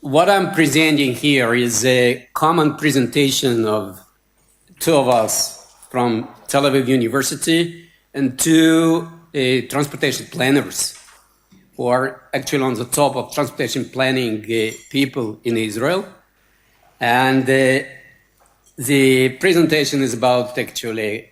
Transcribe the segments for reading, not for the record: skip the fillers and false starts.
what I'm presenting here is a common presentation of two of us from Tel Aviv University and two transportation planners who are actually on the top of transportation planning people in Israel. And the presentation is about actually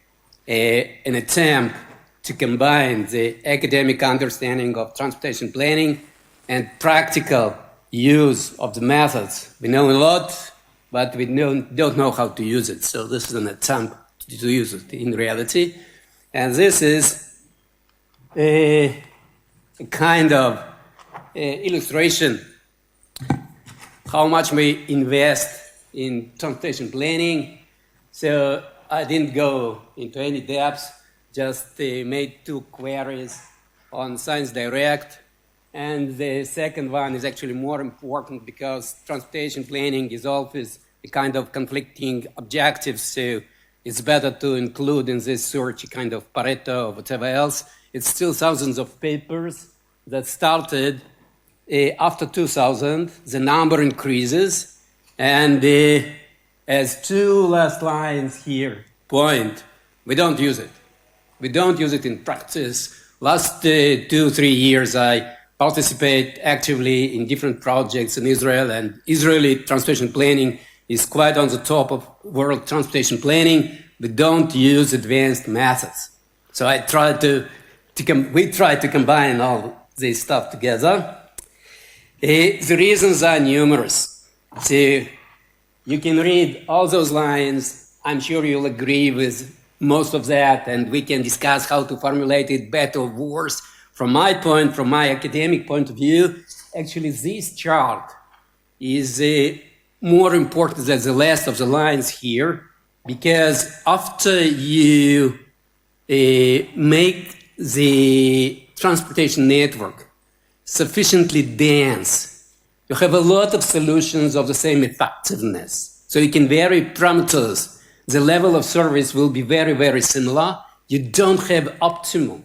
an attempt to combine the academic understanding of transportation planning and practical use of the methods. We know a lot, but we don't know how to use it. So this is an attempt to use it in reality. And this is a kind of illustration how much we invest in transportation planning. So I didn't go into any depths, just made two queries on Science Direct. And the second one is actually more important because transportation planning is always a kind of conflicting objectives. So it's better to include in this search a kind of Pareto or whatever else. It's still thousands of papers that started after 2000. The number increases. And as two last lines here point, we don't use it. We don't use it in practice. Last 2-3 years, I participate actively in different projects in Israel, and Israeli transportation planning is quite on the top of world transportation planning. We don't use advanced methods. So we try to combine all this stuff together. The reasons are numerous. So you can read all those lines. I'm sure you'll agree with most of that, and we can discuss how to formulate it better or worse. From my academic point of view, actually this chart is more important than the last of the lines here, because after you make the transportation network sufficiently dense, you have a lot of solutions of the same effectiveness. So you can vary parameters. The level of service will be very, very similar. You don't have optimum.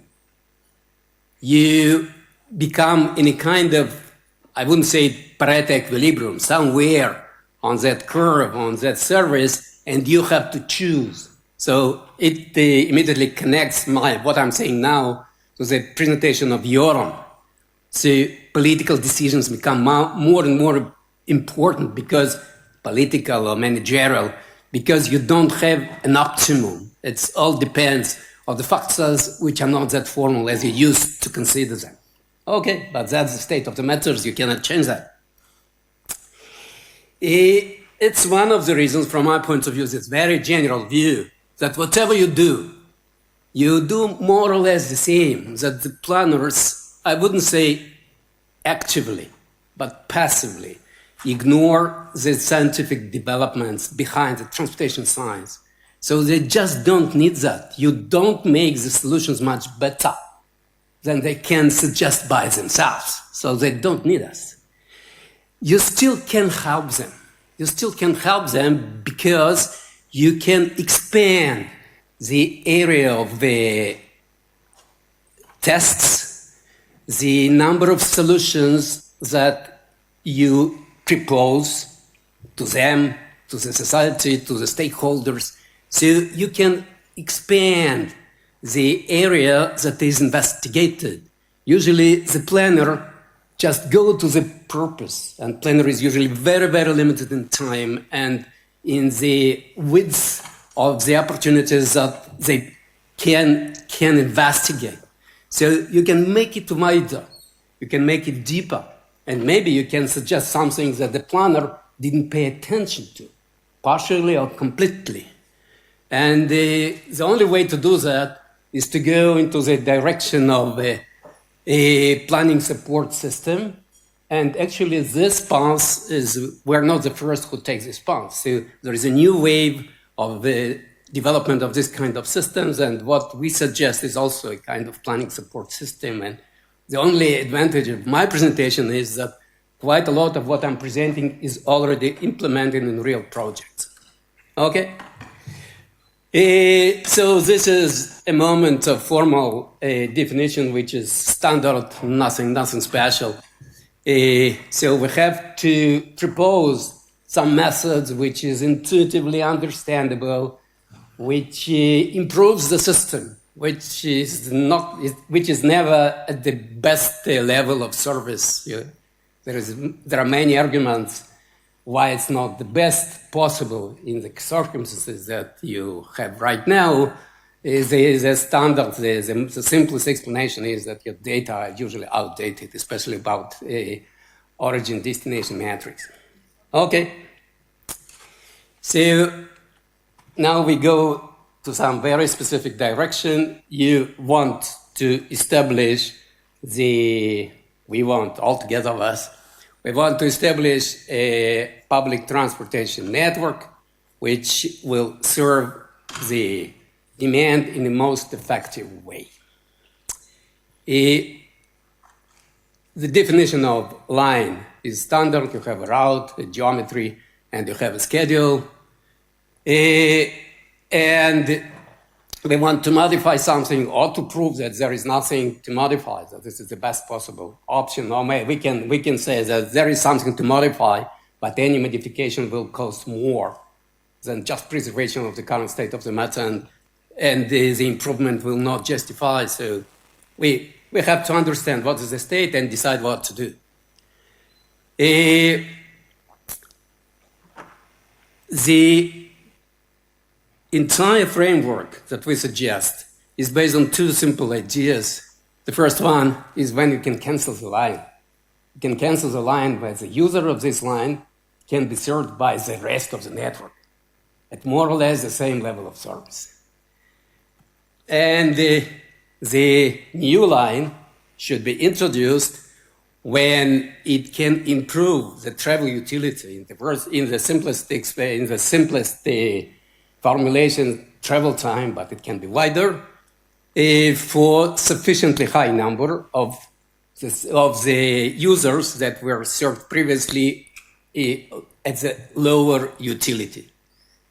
You become in a kind of, I wouldn't say Pareto equilibrium, somewhere on that curve, on that service, and you have to choose. So it immediately connects what I'm saying now to the presentation of Yoram. So political decisions become more and more important because political or managerial, because you don't have an optimum. It all depends on the factors which are not that formal as you used to consider them. Okay, but that's the state of the matters. You cannot change that. It's one of the reasons, from my point of view, this very general view that whatever you do more or less the same, that the planners, I wouldn't say actively, but passively, ignore the scientific developments behind the transportation science. So they just don't need that. You don't make the solutions much better than they can suggest by themselves. So they don't need us. You still can help them. You still can help them because you can expand the area of the tests, the number of solutions that you propose to them, to the society, to the stakeholders. So you can expand the area that is investigated. Usually the planner just go to the purpose, and planner is usually very, very limited in time and in the width of the opportunities that they can investigate. So you can make it wider, you can make it deeper, and maybe you can suggest something that the planner didn't pay attention to, partially or completely. And the only way to do that is to go into the direction of a planning support system. And actually this path we're not the first who takes this path. So there is a new wave of the development of this kind of systems, and what we suggest is also a kind of planning support system. And the only advantage of my presentation is that quite a lot of what I'm presenting is already implemented in real projects. Okay? So this is a moment of formal definition, which is standard, nothing special. So we have to propose some methods which is intuitively understandable, which improves the system, which is never at the best level of service. There are many arguments why it's not the best possible in the circumstances that you have right now. Is a standard. The simplest explanation is that your data are usually outdated, especially about origin-destination matrix. Okay. So now we go to some very specific direction. You want to establish we want to establish a public transportation network which will serve the demand in the most effective way. The definition of line is standard. You have a route, a geometry, and you have a schedule. And we want to modify something or to prove that there is nothing to modify, that this is the best possible option. Or we can say that there is something to modify, but any modification will cost more than just preservation of the current state of the matter, and the improvement will not justify. So we have to understand what is the state and decide what to do. The entire framework that we suggest is based on two simple ideas. The first one is when you can cancel the line. You can cancel the line where the user of this line can be served by the rest of the network at more or less the same level of service. And the new line should be introduced when it can improve the travel utility. In the simplest formulation, travel time, but it can be wider for sufficiently high number of the users that were served previously at the lower utility.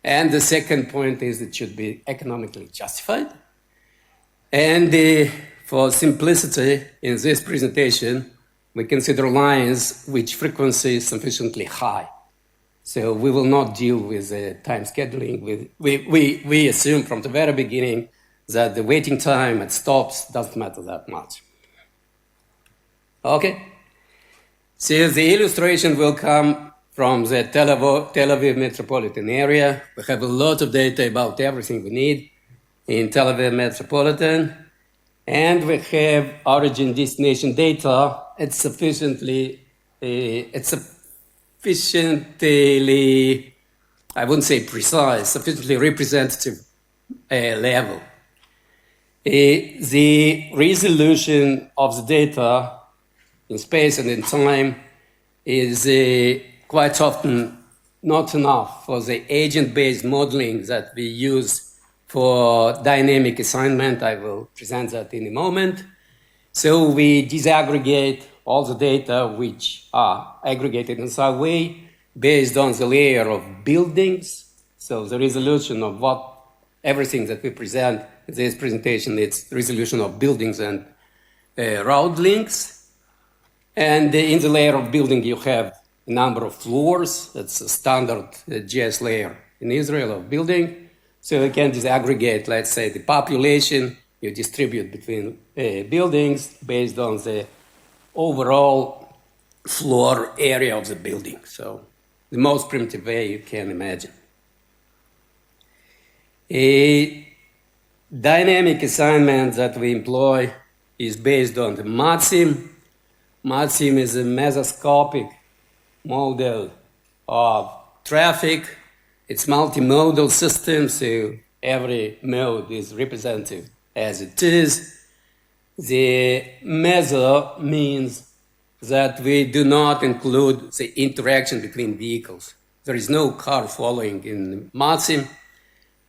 And the second point is it should be economically justified. And for simplicity in this presentation, we consider lines which frequency is sufficiently high. So we will not deal with time scheduling. We assume from the very beginning that the waiting time at stops doesn't matter that much. Okay? So the illustration will come from the Tel Aviv metropolitan area. We have a lot of data about everything we need in Tel Aviv metropolitan. And we have origin-destination data at sufficiently, I wouldn't say precise, sufficiently representative level. The resolution of the data in space and in time is quite often not enough for the agent-based modeling that we use for dynamic assignment. I will present that in a moment. So we disaggregate all the data which are aggregated in some way based on the layer of buildings. So the resolution of everything that we present in this presentation, it's resolution of buildings and route links. And in the layer of building, you have a number of floors. That's a standard GS layer in Israel of building. So you can disaggregate, let's say, the population. You distribute between buildings based on the overall floor area of the building. So the most primitive way you can imagine. A dynamic assignment that we employ is based on the MATSIM. MATSIM is a mesoscopic model of traffic. It's multimodal system, so every mode is represented as it is. The meso means that we do not include the interaction between vehicles. There is no car following in MATSIM.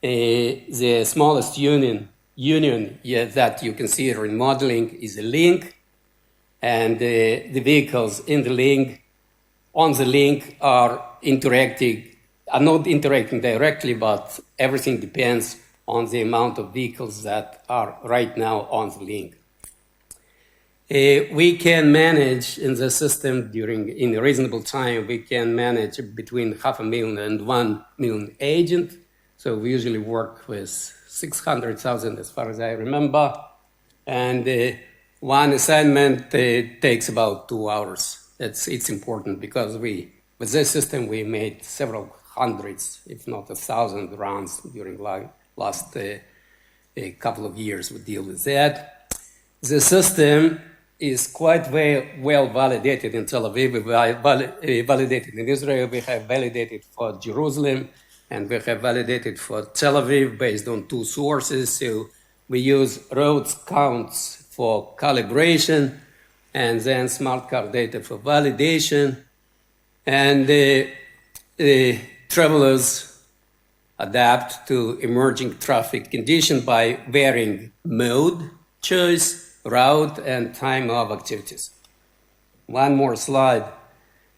The smallest union that you consider in modeling is a link, and the vehicles in the link, on the link are not interacting directly, but everything depends on the amount of vehicles that are right now on the link. We can manage in the system in a reasonable time, we can manage between 500,000 and 1 million agents. So we usually work with 600,000 as far as I remember. And one assignment takes about 2 hours. It's important because with this system, we made several hundreds, if not 1,000 runs during last couple of years. We deal with that. The system is quite well validated in Tel Aviv. We validated in Israel. We have validated for Jerusalem, and we have validated for Tel Aviv based on 2 sources. So we use roads counts for calibration, and then smart car data for validation. And travelers adapt to emerging traffic conditions by varying mode choice, route, and time of activities. One more slide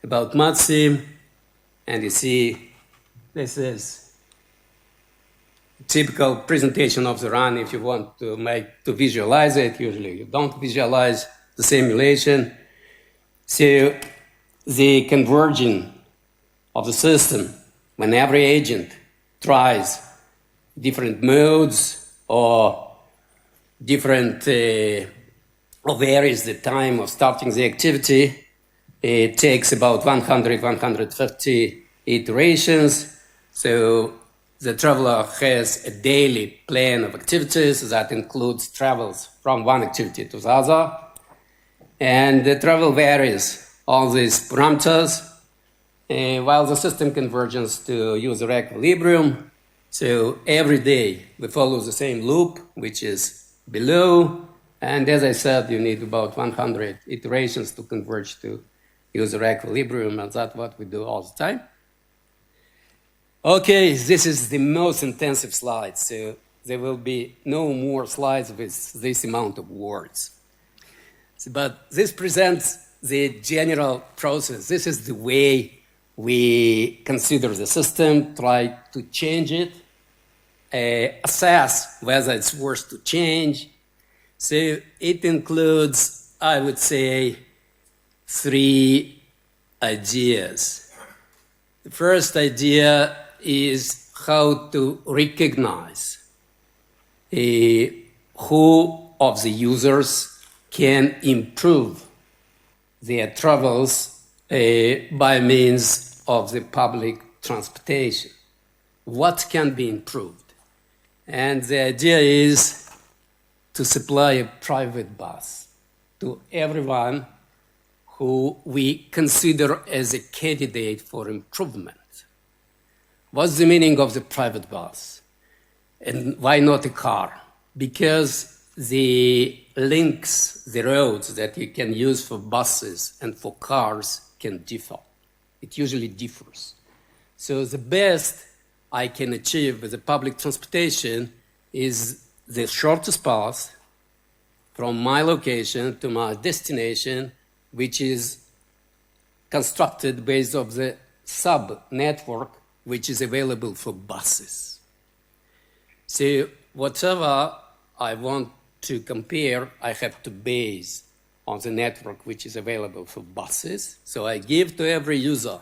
about MATSIM, and you see this is a typical presentation of the run if you want to visualize it. Usually you don't visualize the simulation. So the conversion of the system, when every agent tries different modes or different or varies the time of starting the activity, it takes about 150 iterations. So the traveler has a daily plan of activities that includes travels from one activity to the other. And the travel varies all these parameters while the system converges to user equilibrium. So every day we follow the same loop, which is below. And as I said, you need about 100 iterations to converge to user equilibrium, and that's what we do all the time. Okay, this is the most intensive slide, so there will be no more slides with this amount of words. But this presents the general process. This is the way we consider the system, try to change it, assess whether it's worth to change. So it includes, I would say, 3 ideas. The first idea is how to recognize who of the users can improve their travels by means of the public transportation. What can be improved? And the idea is to supply a private bus to everyone who we consider as a candidate for improvement. What's the meaning of the private bus? And why not a car? Because the links, the roads that you can use for buses and for cars can differ. It usually differs. So the best I can achieve with the public transportation is the shortest path from my location to my destination, which is constructed based on the sub-network which is available for buses. So whatever I want to compare, I have to base on the network which is available for buses. So I give to every user,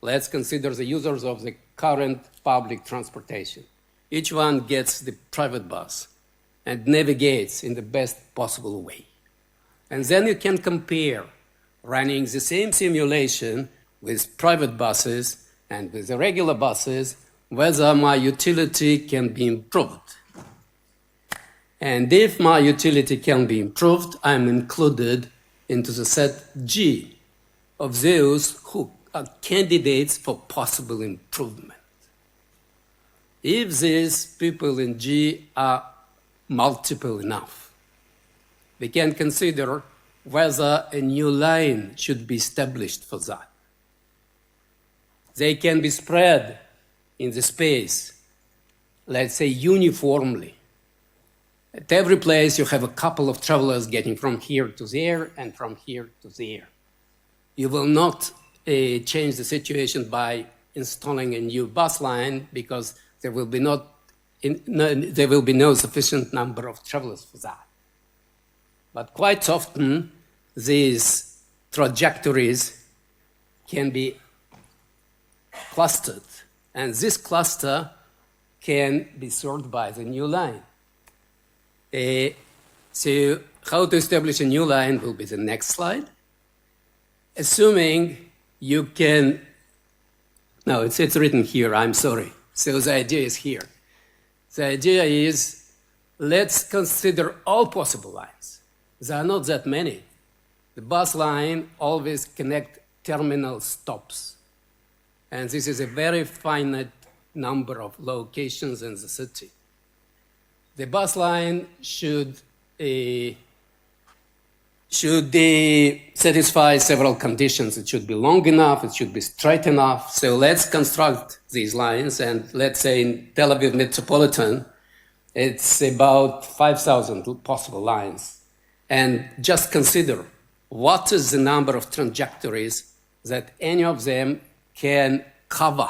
let's consider the users of the current public transportation. Each one gets the private bus and navigates in the best possible way. And then you can compare running the same simulation with private buses and with the regular buses, whether my utility can be improved. And if my utility can be improved, I'm included into the set G of those who are candidates for possible improvement. If these people in G are multiple enough, we can consider whether a new line should be established for that. They can be spread in the space, let's say uniformly. At every place, you have a couple of travelers getting from here to there and from here to there. You will not change the situation by installing a new bus line because there will be no sufficient number of travelers for that. But quite often, these trajectories can be clustered, and this cluster can be served by the new line. So how to establish a new line will be the next slide. Assuming you can, no, it's written here, I'm sorry. So the idea is here. The idea is, let's consider all possible lines. There are not that many. The bus line always connects terminal stops. And this is a very finite number of locations in the city. The bus line should satisfy several conditions. It should be long enough, it should be straight enough. So let's construct these lines, and let's say in Tel Aviv Metropolitan, it's about 5,000 possible lines. And just consider, what is the number of trajectories that any of them can cover?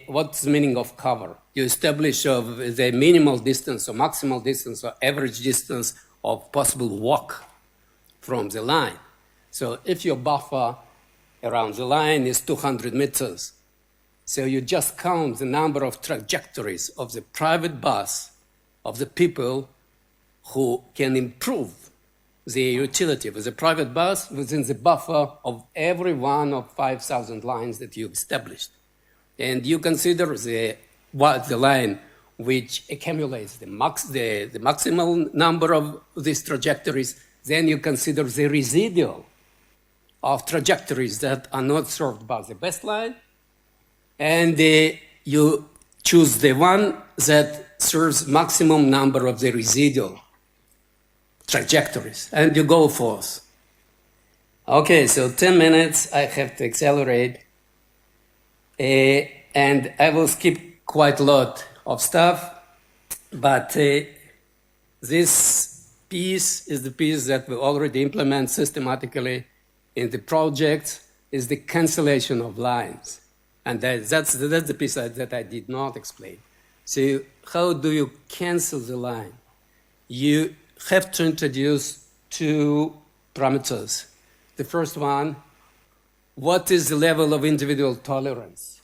What's the meaning of cover? You establish the minimal distance or maximal distance or average distance of possible walk from the line. So if your buffer around the line is 200 meters, so you just count the number of trajectories of the private bus of the people who can improve the utility of the private bus within the buffer of every one of 5,000 lines that you've established. And you consider the line which accumulates the maximal number of these trajectories. Then you consider the residual of trajectories that are not served by the best line, and you choose the one that serves maximum number of the residual trajectories, and you go forth. Okay, so 10 minutes, I have to accelerate, and I will skip quite a lot of stuff, but this piece is the piece that we already implement systematically in the project, is the cancellation of lines. And that's the piece that I did not explain. So how do you cancel the line? You have to introduce two parameters. The first one, what is the level of individual tolerance?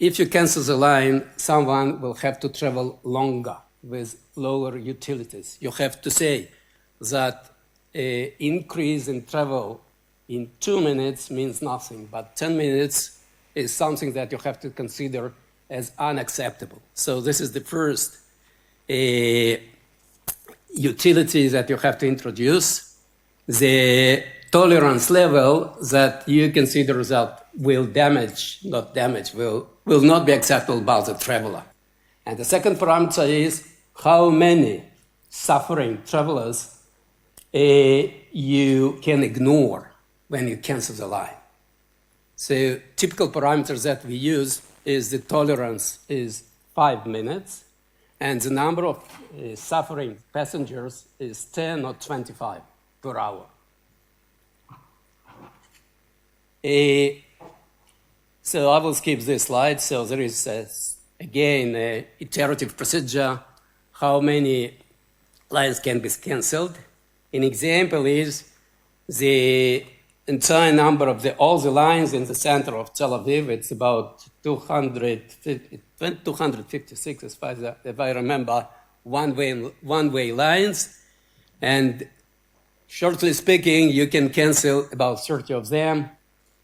If you cancel the line, someone will have to travel longer with lower utilities. You have to say that an increase in travel in 2 minutes means nothing, but 10 minutes is something that you have to consider as unacceptable. So this is the first utility that you have to introduce, the tolerance level that you consider that will not be acceptable by the traveler. And the second parameter is how many suffering travelers you can ignore when you cancel the line. So typical parameters that we use is the tolerance is 5 minutes, and the number of suffering passengers is 10 or 25 per hour. So I will skip this slide. So there is, again, an iterative procedure, how many lines can be canceled. An example is the entire number of all the lines in the center of Tel Aviv. It's about 256, as far as if I remember, one-way lines. And shortly speaking, you can cancel about 30 of them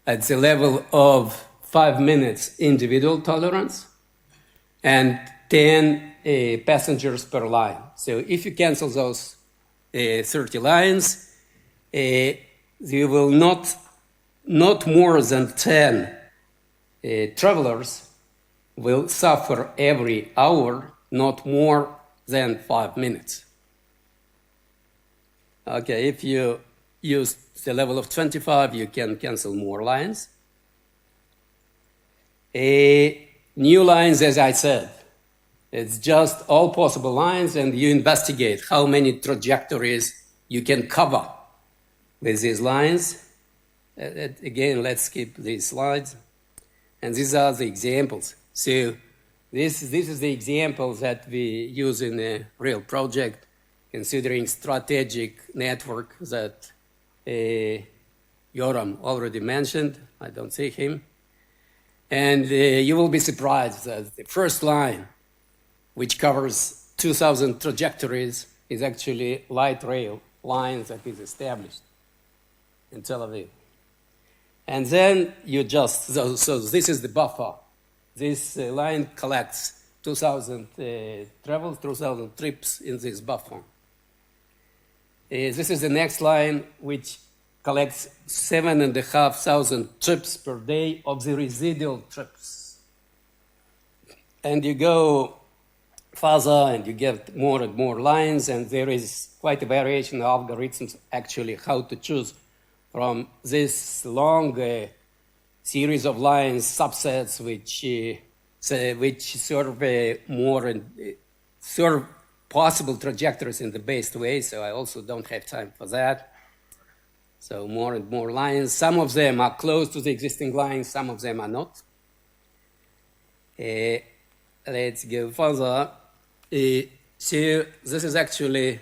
at the level of 5 minutes individual tolerance and 10 passengers per line. So if you cancel those 30 lines, you will not more than 10 travelers will suffer every hour, not more than 5 minutes. Okay, if you use the level of 25, you can cancel more lines. New lines, as I said, it's just all possible lines, and you investigate how many trajectories you can cover with these lines. Again, let's skip these slides. And these are the examples. So this is the example that we use in a real project, considering strategic network that Yoram already mentioned. I don't see him. And you will be surprised that the first line, which covers 2,000 trajectories, is actually light rail line that is established in Tel Aviv. And then you just, so this is the buffer. This line collects 2,000 travels, 2,000 trips in this buffer. This is the next line, which collects 7,500 trips per day of the residual trips. And you go further and you get more and more lines, and there is quite a variation of algorithms actually how to choose from this long series of lines, subsets, which serve more and serve possible trajectories in the based way, so I also don't have time for that. So more and more lines. Some of them are close to the existing lines, some of them are not. Let's go further. So this is actually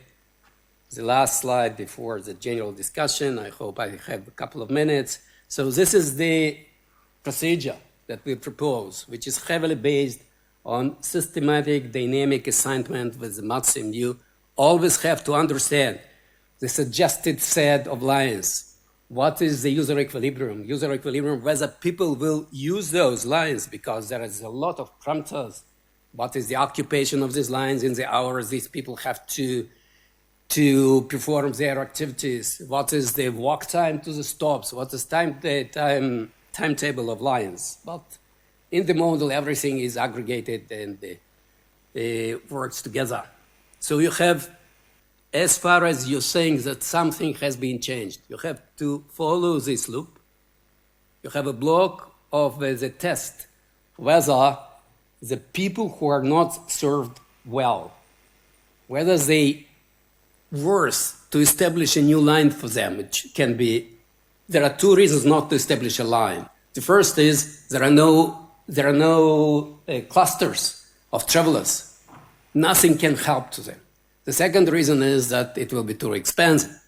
the last slide before the general discussion. I hope I have a couple of minutes. So this is the procedure that we propose, which is heavily based on systematic dynamic assignment with the maximum. You always have to understand the suggested set of lines. What is the user equilibrium? User equilibrium, whether people will use those lines, because there is a lot of parameters. What is the occupation of these lines in the hours these people have to perform their activities? What is the walk time to the stops? What is timetable of lines? But in the model, everything is aggregated and works together. So you have, as far as you're saying that something has been changed, you have to follow this loop. You have a block of the test, whether the people who are not served well, whether they worth to establish a new line for them. It can be, there are two reasons not to establish a line. The first is there are no clusters of travelers. Nothing can help to them. The second reason is that it will be too expensive.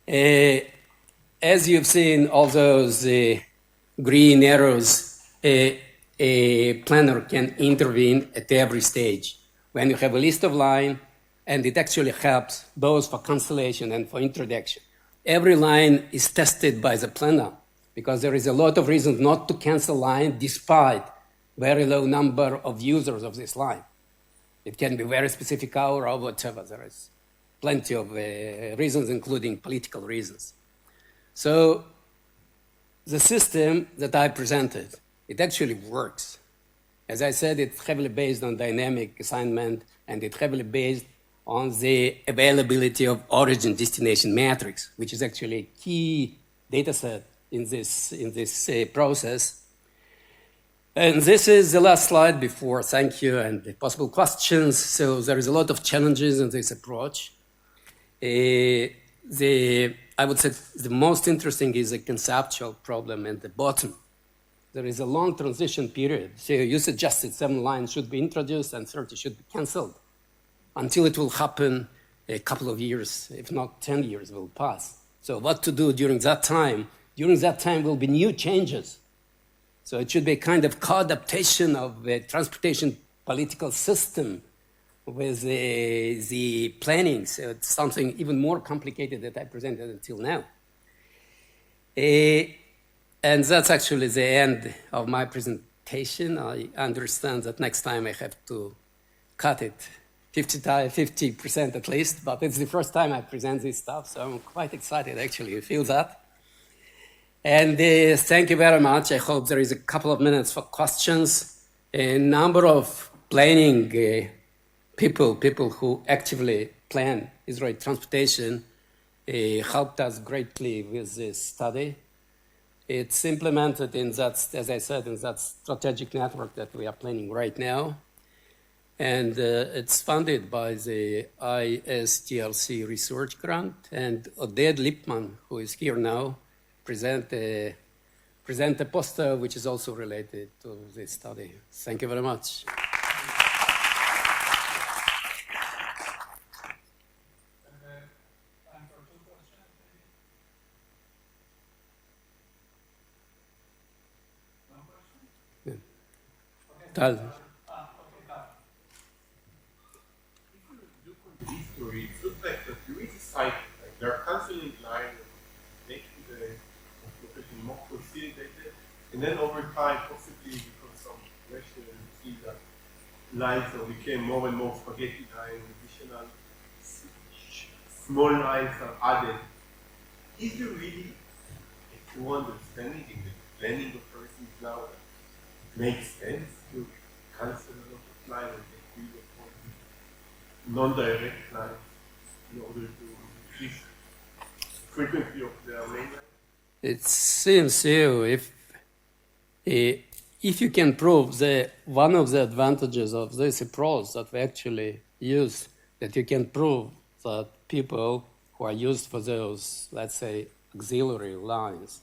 As you've seen, all those green arrows, a planner can intervene at every stage. When you have a list of lines, and it actually helps both for cancellation and for introduction. Every line is tested by the planner because there is a lot of reasons not to cancel line despite very low number of users of this line. It can be very specific hour or whatever. There is plenty of reasons, including political reasons. So the system that I presented, it actually works. As I said, it's heavily based on dynamic assignment, and it's heavily based on the availability of origin-destination matrix, which is actually a key data set in this process. And this is the last slide before thank you and the possible questions. So there is a lot of challenges in this approach. I would say the most interesting is the conceptual problem at the bottom. There is a long transition period. So you suggested 7 lines should be introduced and 30 should be canceled. Until it will happen, a couple of years, if not 10 years, will pass. So what to do during that time? During that time will be new changes. So it should be a kind of co-adaptation of the transportation political system with the planning. So it's something even more complicated that I presented until now. And that's actually the end of my presentation. I understand that next time I have to cut it 50% at least, but it's the first time I present this stuff, so I'm quite excited, actually. You feel that? And thank you very much. I hope there is a couple of minutes for questions. A number of planning people who actively plan Israeli transportation helped us greatly with this study. It's implemented in that, as I said, in that strategic network that we are planning right now. And it's funded by the ISTRC research grant. And Oded Lipman, who is here now, present a poster which is also related to this study. Thank you very much. Tal. History, it looks like that there is a cycle. Like there are canceling lines making the location more consolidated, and then over time, possibly because some pressure, you see that lines are became more and more spaghetti lines, additional small lines are added. Is there really a true understanding in the planning of persons now that makes sense to cancel a lot of lines and get rid of all the non-direct lines in order to increase frequency of the main line? It seems so. If you can prove that one of the advantages of this approach that we actually use, that you can prove that people who are used for those, let's say, auxiliary lines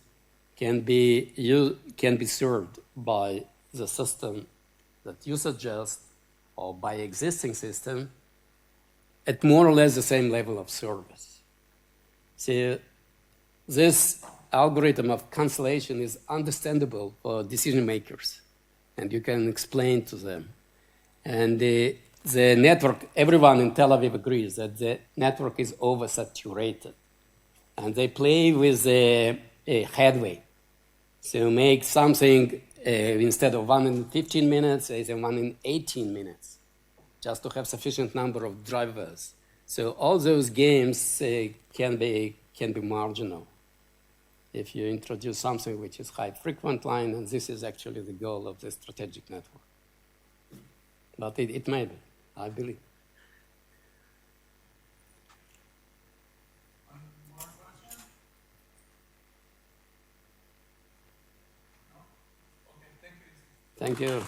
can be served by the system that you suggest or by existing system at more or less the same level of service. See, this algorithm of cancellation is understandable for decision makers, and you can explain to them. And the network, everyone in Tel Aviv agrees that the network is oversaturated, and they play with a headway. So make something instead of 1 in 15 minutes, say 1 in 18 minutes, just to have sufficient number of drivers. So all those games can be marginal if you introduce something which is high frequent line, and this is actually the goal of the strategic network. But it may be, I believe. One more question? No? Okay, thank you. Thank you.